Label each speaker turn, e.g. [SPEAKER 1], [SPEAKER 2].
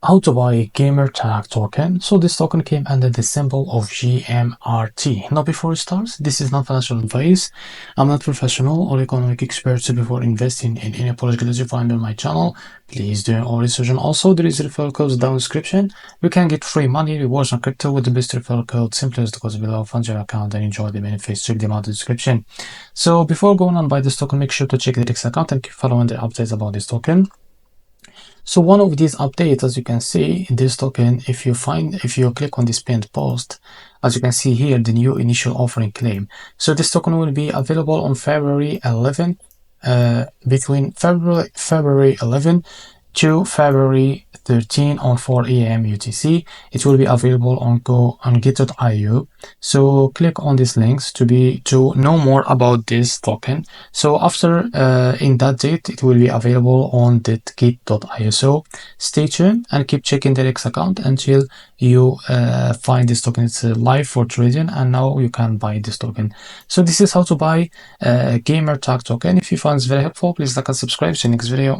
[SPEAKER 1] How to buy a gamer tag token. So this token came under the symbol of GMRT. Now before we start, this is not financial advice. I'm not professional or economic expert, so before investing in any project that you find on my channel, please do your own research. And also there is referral codes down in the description. You can get free money rewards on crypto with the best referral code. Simply use the codes below, fund your account and enjoy the benefits. Check them out in the description. So before going on buy this token, make sure to check the REFERRAL account and keep following the updates about this token. So one of these updates, as you can see in this token, if you click on this pinned post, as you can see here, the new initial offering claim. So this token will be available on February 11, between February 11 to February 13 on 4 a.m. UTC. It will be available on get.io. So click on these links to know more about this token. So after in that date, it will be available on that get.io. So stay tuned and keep checking the REFERRAL account until you find this token. It's live for trading, and now you can buy this token. So this is how to buy a gamer tag token. If you find this very helpful, please like and subscribe. See you next video.